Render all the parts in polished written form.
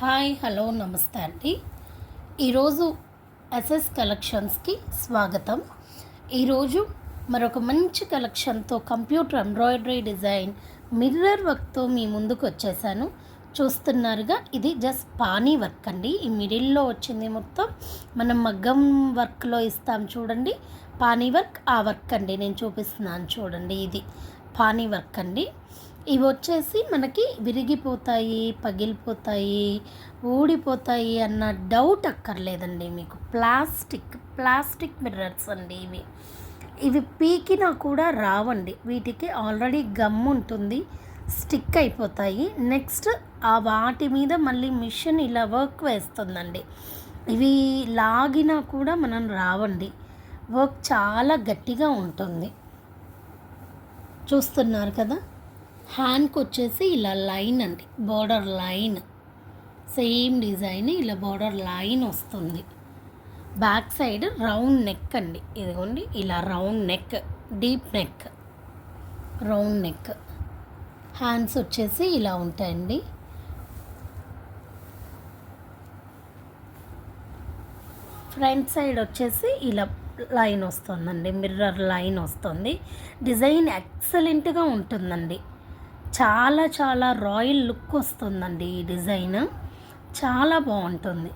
Hi hello నమస్తే అండి. ఈరోజు ఎస్ఎస్ కలెక్షన్స్కి స్వాగతం. ఈరోజు మరొక మంచి కలెక్షన్తో కంప్యూటర్ ఎంబ్రాయిడరీ డిజైన్ మిర్రర్ వర్క్తో మీ ముందుకు వచ్చేసాను. చూస్తున్నారుగా, ఇది జస్ట్ పానీ వర్క్ అండి. ఈ మిడిల్లో వచ్చింది మొత్తం మనం మగ్గం వర్క్లో ఇస్తాం చూడండి, పానీ వర్క్. ఆ వర్క్ అండి నేను చూపిస్తున్నాను చూడండి. ఇది పానీ వర్క్ అండి. ఇవి వచ్చేసి మనకి విరిగిపోతాయి, పగిలిపోతాయి, ఊడిపోతాయి అన్న డౌట్ అక్కర్లేదండి మీకు. ప్లాస్టిక్ మిర్రర్స్ అండి ఇవి పీకినా కూడా రావండి. వీటికి ఆల్రెడీ గమ్ ఉంటుంది, స్టిక్ అయిపోతాయి. నెక్స్ట్ ఆ వాటి మీద మళ్ళీ మిషన్ ఇలా వర్క్ వేస్తుందండి. ఇవి లాగినా కూడా మనం రావండి. వర్క్ చాలా గట్టిగా ఉంటుంది. చూస్తున్నారు కదా, హ్యాండ్కి వచ్చేసి ఇలా లైన్ అండి, బోర్డర్ లైన్, సేమ్ డిజైన్ ఇలా బోర్డర్ లైన్ వస్తుంది. బ్యాక్ సైడ్ రౌండ్ నెక్ అండి. ఇదిగోండి ఇలా round neck, deep neck, round neck. Hands వచ్చేసి ఇలా ఉంటాయండి. ఫ్రంట్ సైడ్ వచ్చేసి ఇలా లైన్ వస్తుందండి, మిర్రర్ లైన్ వస్తుంది. డిజైన్ ఎక్సలెంట్గా ఉంటుందండి. చాలా చాలా రాయల్ లుక్ వస్తుందండి. ఈ డిజైన్ చాలా బాగుంటుంది.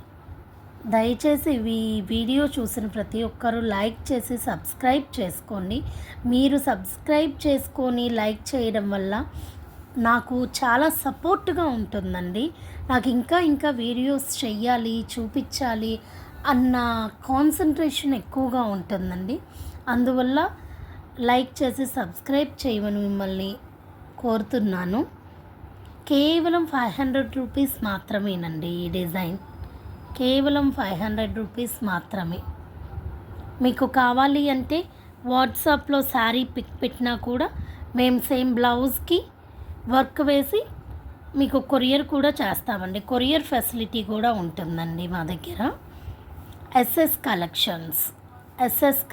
దయచేసి ఈ వీడియో చూసిన ప్రతి ఒక్కరూ లైక్ చేసి సబ్స్క్రైబ్ చేసుకోండి. మీరు సబ్స్క్రైబ్ చేసుకొని లైక్ చేయడం వల్ల నాకు చాలా సపోర్ట్గా ఉంటుందండి. నాకు ఇంకా వీడియోస్ చెయ్యాలి, చూపించాలి అన్న కాన్సన్ట్రేషన్ ఎక్కువగా ఉంటుందండి. అందువల్ల లైక్ చేసి సబ్స్క్రైబ్ చేయమని మిమ్మల్ని కోరుతున్నాను. కేవలం 500 రూపీస్ మాత్రమేనండి ఈ డిజైన్. కేవలం 500 రూపీస్ మాత్రమే. మీకు కావాలి అంటే వాట్సాప్లో శారీ పిక్ పెట్టినా కూడా మేము సేమ్ బ్లౌజ్కి వర్క్ వేసి మీకు కొరియర్ కూడా చేస్తామండి. కొరియర్ ఫెసిలిటీ కూడా ఉంటుందండి మా దగ్గర. SS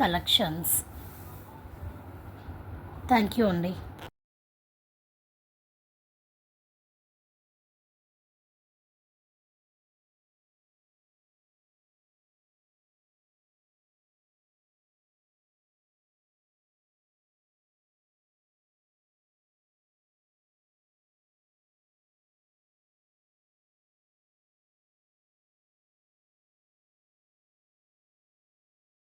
collections. థ్యాంక్ యూ అండి.